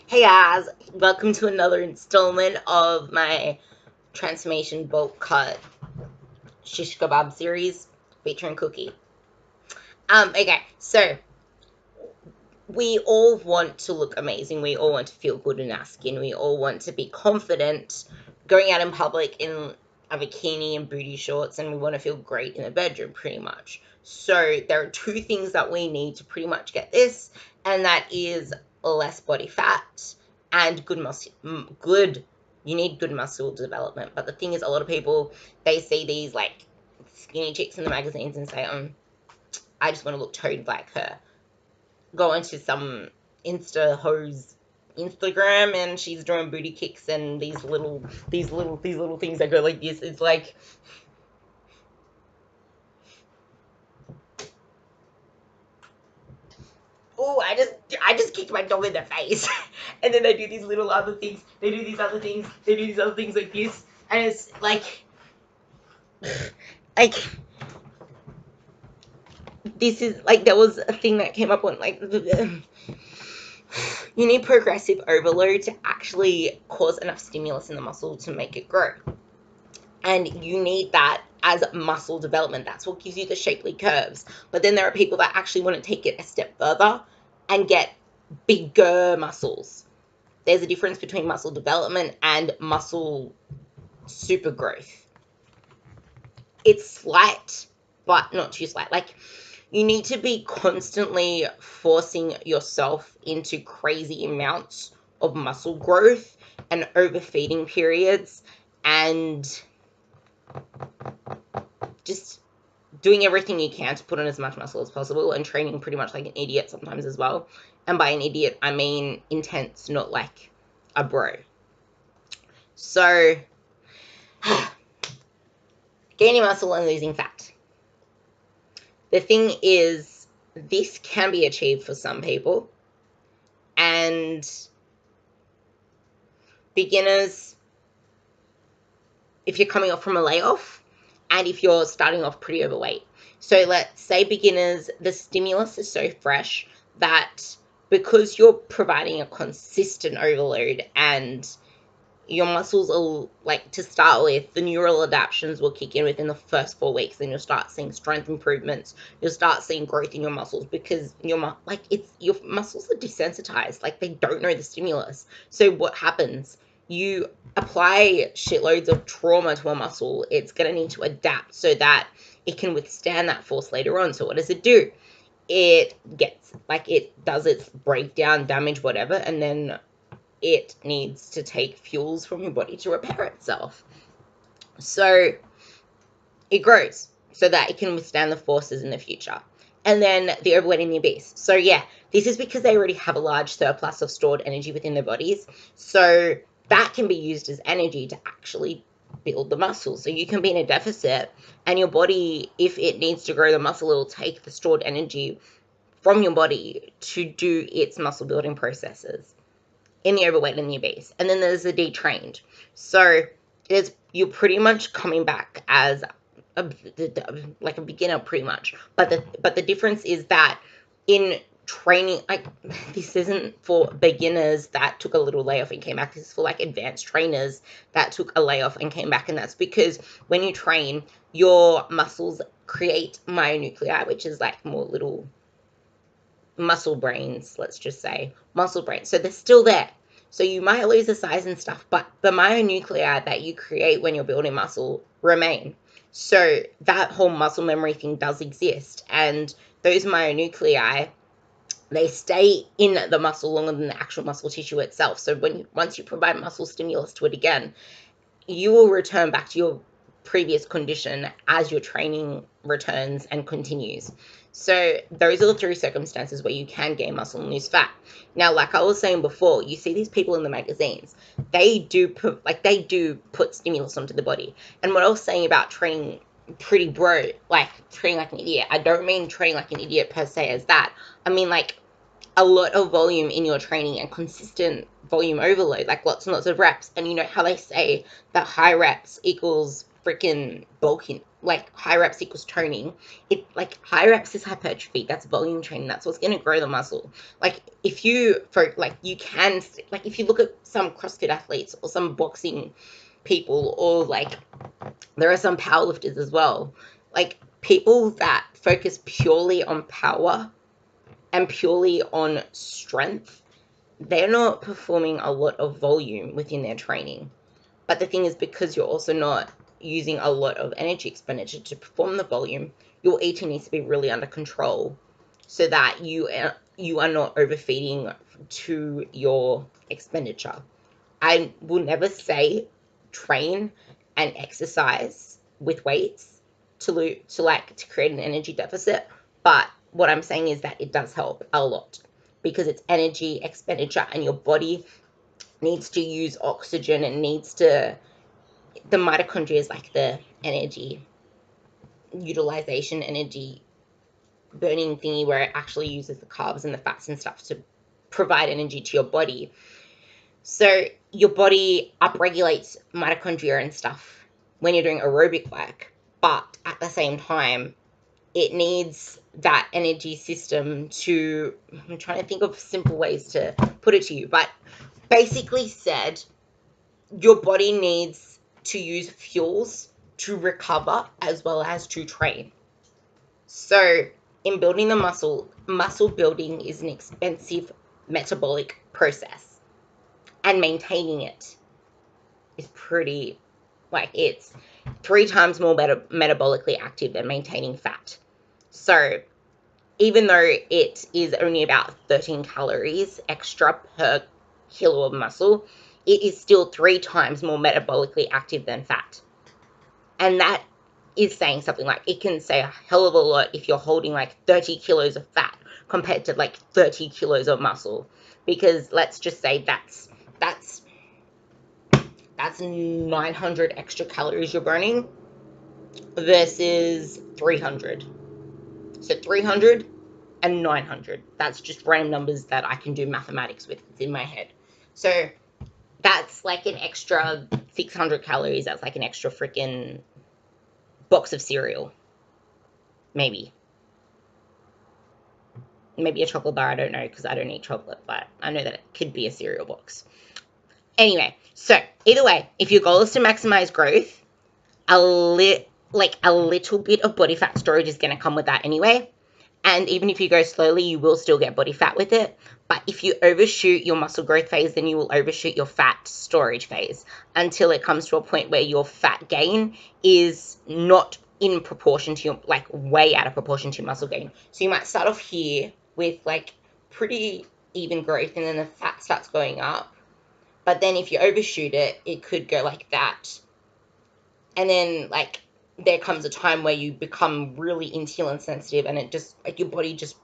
Hey guys, welcome to another installment of my transformation bulk cut shish kebab series featuring Cookie. Okay, so we all want to look amazing. We all want to feel good in our skin. We all want to be confident going out in public in a bikini and booty shorts, and we want to feel great in the bedroom, pretty much. So there are two things that we need to pretty much get this, and that is less body fat and good muscle. Good, you need good muscle development. But the thing is, a lot of people, they see these like skinny chicks in the magazines and say, I just want to look toad like her. Go into some Insta hose Instagram, and she's doing booty kicks and these little things that go like this. It's like, oh, I just kicked my dog in the face. And then they do these little other things. They do these other things. They do these other things like this. And it's like this is like, there was a thing that came up on like you need progressive overload to actually cause enough stimulus in the muscle to make it grow. And you need that as muscle development. That's what gives you the shapely curves. But then there are people that actually want to take it a step further and get bigger muscles. There's a difference between muscle development and muscle super growth. It's slight, but not too slight. Like, you need to be constantly forcing yourself into crazy amounts of muscle growth and overfeeding periods, and just doing everything you can to put on as much muscle as possible, and training pretty much like an idiot sometimes as well. And by an idiot, I mean intense, not like a bro. So, gaining muscle and losing fat. The thing is, this can be achieved for some people, and beginners, if you're coming off from a layoff, and if you're starting off pretty overweight. So let's say beginners, the stimulus is so fresh that because you're providing a consistent overload, and your muscles are like, to start with, the neural adaptations will kick in within the first 4 weeks. Then you'll start seeing strength improvements. You'll start seeing growth in your muscles, because your muscles are desensitized. Like, they don't know the stimulus. So what happens? You apply shitloads of trauma to a muscle, it's going to need to adapt so that it can withstand that force later on. So what does it do? It gets, like, it does its breakdown, damage, whatever, and then it needs to take fuels from your body to repair itself. So it grows so that it can withstand the forces in the future. And then the overweight and the obese. So yeah, this is because they already have a large surplus of stored energy within their bodies. So that can be used as energy to actually build the muscle. So you can be in a deficit, and your body, if it needs to grow the muscle, it will take the stored energy from your body to do its muscle building processes in the overweight and the obese. And then there's the detrained. So you're pretty much coming back as like a beginner, pretty much. But the difference is that in training, like, this isn't for beginners that took a little layoff and came back. This is for like advanced trainers that took a layoff and came back. And that's because when you train, your muscles create myonuclei, which is like more little muscle brains, let's just say muscle brains. So they're still there. So you might lose the size and stuff, but the myonuclei that you create when you're building muscle remain. So that whole muscle memory thing does exist, and those myonuclei, they stay in the muscle longer than the actual muscle tissue itself. So once you provide muscle stimulus to it again, you will return back to your previous condition as your training returns and continues. So those are the three circumstances where you can gain muscle and lose fat. Now, like I was saying before, you see these people in the magazines. They do put stimulus onto the body. And what I was saying about training pretty bro, like training like an idiot, I don't mean training like an idiot per se as that. I mean like a lot of volume in your training and consistent volume overload, like lots and lots of reps. And you know how they say that high reps equals freaking like high reps equals toning. It like high reps is hypertrophy. That's volume training. That's what's going to grow the muscle. Like if you for like you can like if you look at some CrossFit athletes or some boxing people, or like there are some powerlifters as well. Like people that focus purely on power and purely on strength, they're not performing a lot of volume within their training. But the thing is, because you're also not using a lot of energy expenditure to perform the volume, your eating needs to be really under control so that you are not overfeeding to your expenditure. I will never say train and exercise with weights to create an energy deficit, but what I'm saying is that it does help a lot because it's energy expenditure and your body needs to use oxygen and needs to, the mitochondria is like the energy utilization, energy burning thingy where it actually uses the carbs and the fats and stuff to provide energy to your body. So your body upregulates mitochondria and stuff when you're doing aerobic work, but at the same time, it needs that energy system to, I'm trying to think of simple ways to put it to you, but basically said, your body needs to use fuels to recover as well as to train. So in building the muscle building is an expensive metabolic process, and maintaining it is pretty, like, it's 3 times more metabolically active than maintaining fat. So even though it is only about 13 calories extra per kilo of muscle, it is still 3 times more metabolically active than fat. And that is saying something. Like, it can say a hell of a lot if you're holding like 30 kilos of fat compared to like 30 kilos of muscle. Because let's just say that's 900 extra calories you're burning versus 300. So 300 and 900. That's just random numbers that I can do mathematics with. It's in my head. So that's like an extra 600 calories. That's like an extra freaking box of cereal. Maybe a chocolate bar. I don't know because I don't eat chocolate, but I know that it could be a cereal box. Anyway, so either way, if your goal is to maximize growth, a little bit of body fat storage is going to come with that anyway. And even if you go slowly, you will still get body fat with it. But if you overshoot your muscle growth phase, then you will overshoot your fat storage phase until it comes to a point where your fat gain is not in proportion to your, like, way out of proportion to your muscle gain. So you might start off here with like pretty even growth, and then the fat starts going up. But then if you overshoot it, it could go like that. And then like there comes a time where you become really insulin sensitive, and it just, like, your body just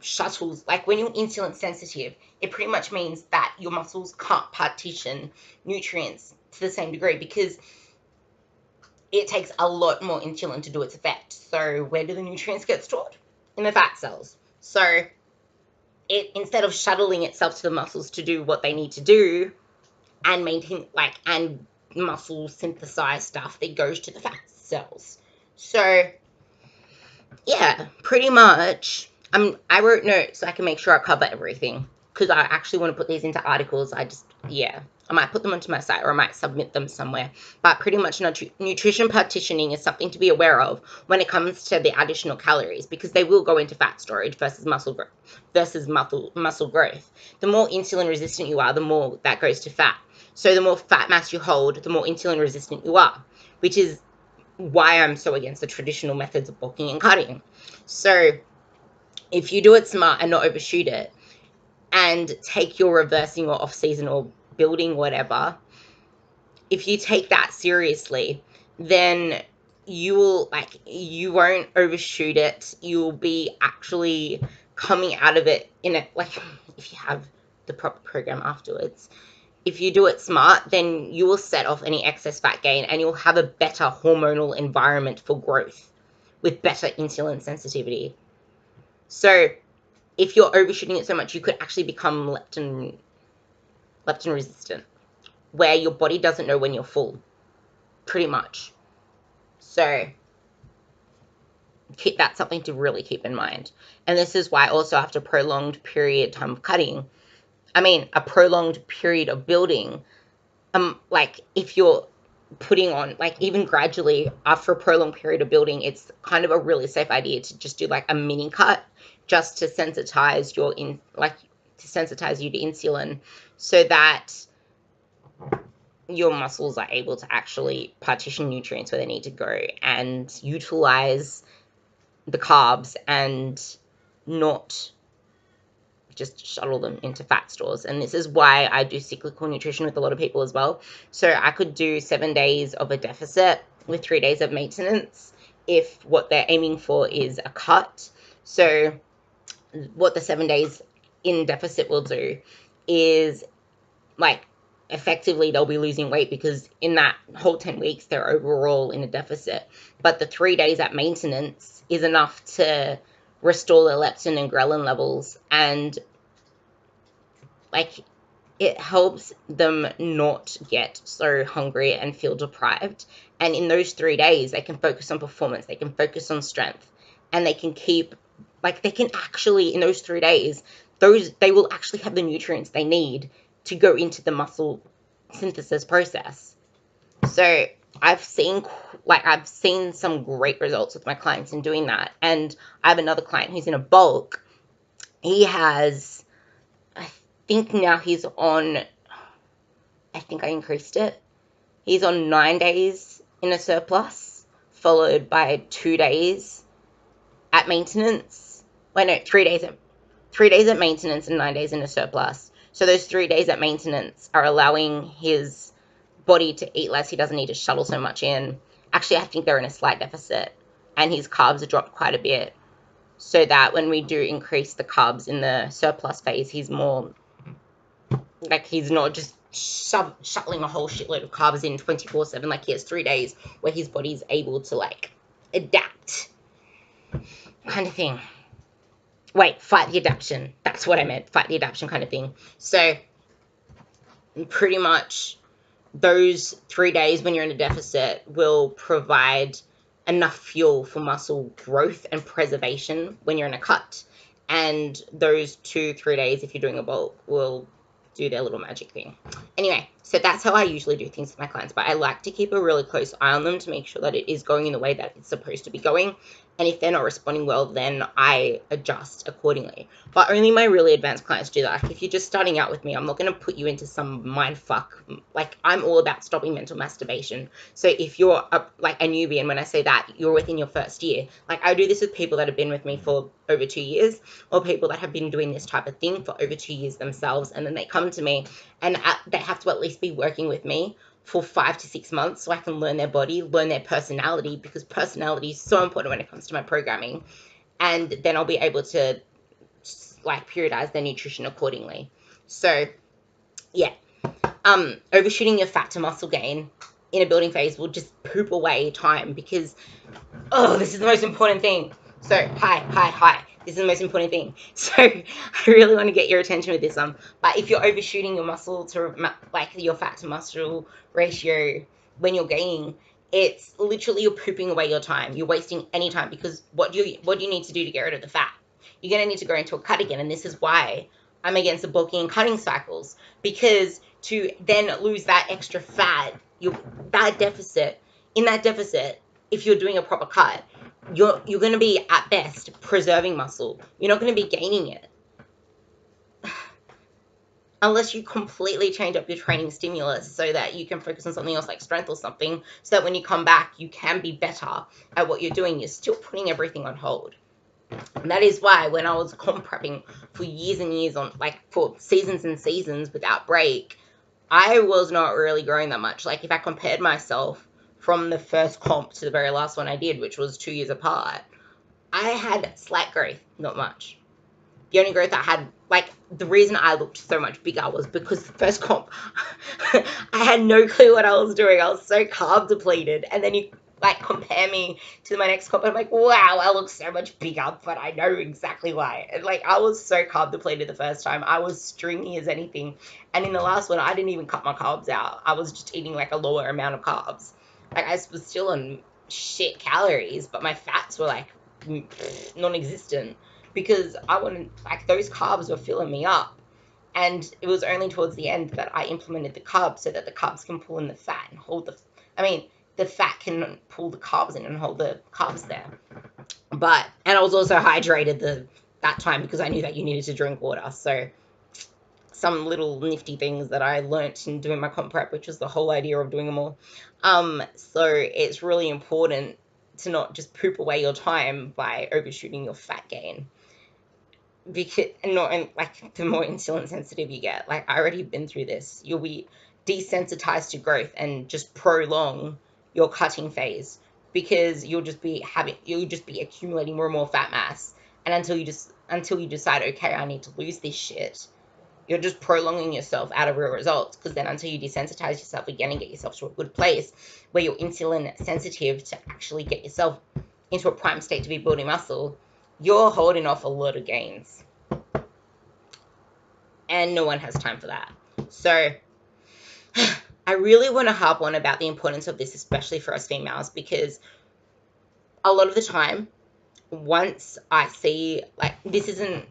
shuttles. Like, when you're insulin sensitive, it pretty much means that your muscles can't partition nutrients to the same degree because it takes a lot more insulin to do its effect. So where do the nutrients get stored? In the fat cells. So it, instead of shuttling itself to the muscles to do what they need to do and maintain, like, and muscle synthesize stuff, that goes to the fat cells. So yeah, pretty much. I wrote notes so I can make sure I cover everything because I actually want to put these into articles. I might put them onto my site, or I might submit them somewhere. But pretty much nutrition partitioning is something to be aware of when it comes to the additional calories, because they will go into fat storage versus muscle growth. The more insulin resistant you are, the more that goes to fat. So the more fat mass you hold, the more insulin resistant you are, which is why I'm so against the traditional methods of bulking and cutting. So if you do it smart and not overshoot it, and take your reversing or off-season or building whatever, if you take that seriously, then you won't overshoot it. You'll be actually coming out of it in a, like, if you have the proper program afterwards. If you do it smart, then you will set off any excess fat gain, and you'll have a better hormonal environment for growth with better insulin sensitivity. So if you're overshooting it so much, you could actually become leptin resistant, where your body doesn't know when you're full, pretty much. So that's something to really keep in mind. And this is why also after a prolonged period time of cutting, a prolonged period of building, like if you're putting on, like even gradually after a prolonged period of building, it's kind of a really safe idea to just do like a mini cut just to sensitize to sensitize you to insulin so that your muscles are able to actually partition nutrients where they need to go and utilize the carbs and not just shuttle them into fat stores. And this is why I do cyclical nutrition with a lot of people as well. So I could do 7 days of a deficit with 3 days of maintenance if what they're aiming for is a cut. So what the 7 days in deficit will do is, like, effectively they'll be losing weight because in that whole 10 weeks they're overall in a deficit. But the 3 days at maintenance is enough to restore the leptin and ghrelin levels, and like it helps them not get so hungry and feel deprived. And in those 3 days they can focus on performance, they can focus on strength, and they can keep, like, they can actually, in those 3 days, they will actually have the nutrients they need to go into the muscle synthesis process. So I've seen some great results with my clients in doing that. And I have another client who's in a bulk. He has, I think now he's on, I think I increased it. He's on 9 days in a surplus, followed by 2 days at maintenance. Wait, no, 3 days at maintenance and 9 days in a surplus. So those 3 days at maintenance are allowing his body to eat less. He doesn't need to shuttle so much in. Actually, I think they're in a slight deficit, and his carbs are dropped quite a bit, so that when we do increase the carbs in the surplus phase, he's more like, he's not just shuttling a whole shitload of carbs in 24/7. Like, he has 3 days where his body's able to, like, adapt, kind of thing. Wait, fight the adaptation. That's what I meant. Fight the adaptation kind of thing. So pretty much those 3 days when you're in a deficit will provide enough fuel for muscle growth and preservation when you're in a cut. And those 2-3 days, if you're doing a bulk, will do their little magic thing. Anyway, so that's how I usually do things with my clients, but I like to keep a really close eye on them to make sure that it is going in the way that it's supposed to be going. And if they're not responding well, then I adjust accordingly. But only my really advanced clients do that. Like, if you're just starting out with me, I'm not going to put you into some mind fuck. Like, I'm all about stopping mental masturbation. So if you're a newbie, and when I say that, you're within your first year, like, I do this with people that have been with me for over 2 years, or people that have been doing this type of thing for over 2 years themselves, and then they come to me and they have to at least be working with me for 5 to 6 months so I can learn their body, learn their personality, because personality is so important when it comes to my programming. And then I'll be able to, like, periodize their nutrition accordingly. So yeah, overshooting your fat to muscle gain in a building phase will just poop away time, because this is the most important thing. So hi, this is the most important thing. So I really want to get your attention with this. But if you're overshooting your muscle to, like, your fat to muscle ratio when you're gaining, it's literally, you're pooping away your time. You're wasting any time, because what do you need to do to get rid of the fat? You're going to need to go into a cut again. And this is why I'm against the bulking and cutting cycles, because to then lose that extra fat, in that deficit, if you're doing a proper cut, you're going to be, at best, preserving muscle. You're not going to be gaining it. Unless you completely change up your training stimulus so that you can focus on something else like strength or something, so that when you come back, you can be better at what you're doing. You're still putting everything on hold. And that is why when I was comp prepping for years and years, for seasons and seasons without break, I was not really growing that much. Like, if I compared myself from the first comp to the very last one I did, which was 2 years apart, I had slight growth, not much. The only growth I had, like, the reason I looked so much bigger was because the first comp, I had no clue what I was doing. I was so carb depleted. And then you, like, compare me to my next comp, and I'm like, wow, I look so much bigger, but I know exactly why. And, like, I was so carb depleted the first time. I was stringy as anything. And in the last one, I didn't even cut my carbs out. I was just eating, like, a lower amount of carbs. Like, I was still on shit calories, but my fats were, like, non-existent, because I wanted, like, those carbs were filling me up. And it was only towards the end that I implemented the carbs so that the carbs can pull in the fat and hold the fat can pull the carbs in and hold the carbs there. And I was also hydrated that time because I knew that you needed to drink water. So some little nifty things that I learnt in doing my comp prep, which is the whole idea of doing them all. So it's really important to not just poop away your time by overshooting your fat gain. Because like, the more insulin sensitive you get, like, I already been through this, you'll be desensitized to growth and just prolong your cutting phase, because you'll just be accumulating more and more fat mass, and until you decide, okay, I need to lose this shit, you're just prolonging yourself out of real results. Because then, until you desensitize yourself again and get yourself to a good place where you're insulin sensitive to actually get yourself into a prime state to be building muscle, you're holding off a lot of gains. And no one has time for that. So I really want to harp on about the importance of this, especially for us females, because a lot of the time, once I see, like, this isn't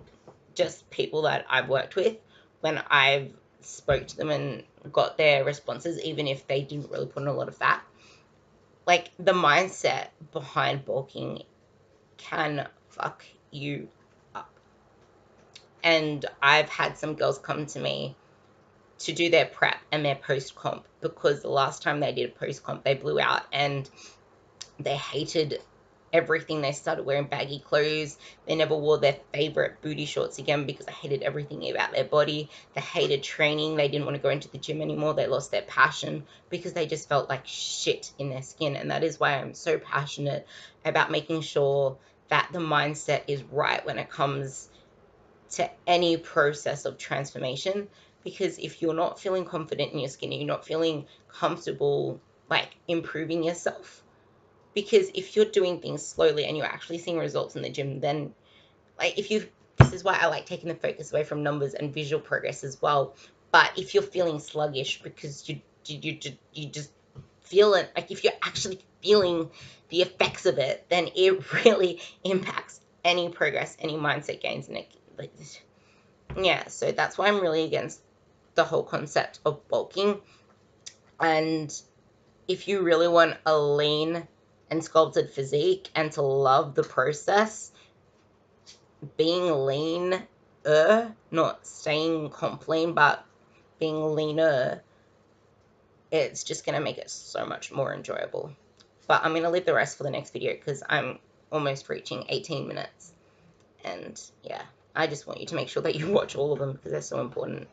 just people that I've worked with, when I've spoke to them and got their responses, even if they didn't really put on a lot of fat, like, the mindset behind bulking can fuck you up. And I've had some girls come to me to do their prep and their post-comp, because the last time they did a post-comp, they blew out and they hated everything. They started wearing baggy clothes. They never wore their favorite booty shorts again because they hated everything about their body. They hated training. They didn't want to go into the gym anymore. They lost their passion because they just felt like shit in their skin. And that is why I'm so passionate about making sure that the mindset is right when it comes to any process of transformation. Because if you're not feeling confident in your skin, you're not feeling comfortable, like, improving yourself, because if you're doing things slowly and you're actually seeing results in the gym, then, like, this is why I like taking the focus away from numbers and visual progress as well. But if you're feeling sluggish because you just feel it, like, if you're actually feeling the effects of it, then it really impacts any progress, any mindset gains, and yeah. So that's why I'm really against the whole concept of bulking. And if you really want a lean and sculpted physique and to love the process, being lean, not staying comp lean, but being leaner, it's just going to make it so much more enjoyable. But I'm going to leave the rest for the next video because I'm almost reaching 18 minutes. And yeah, I just want you to make sure that you watch all of them because they're so important.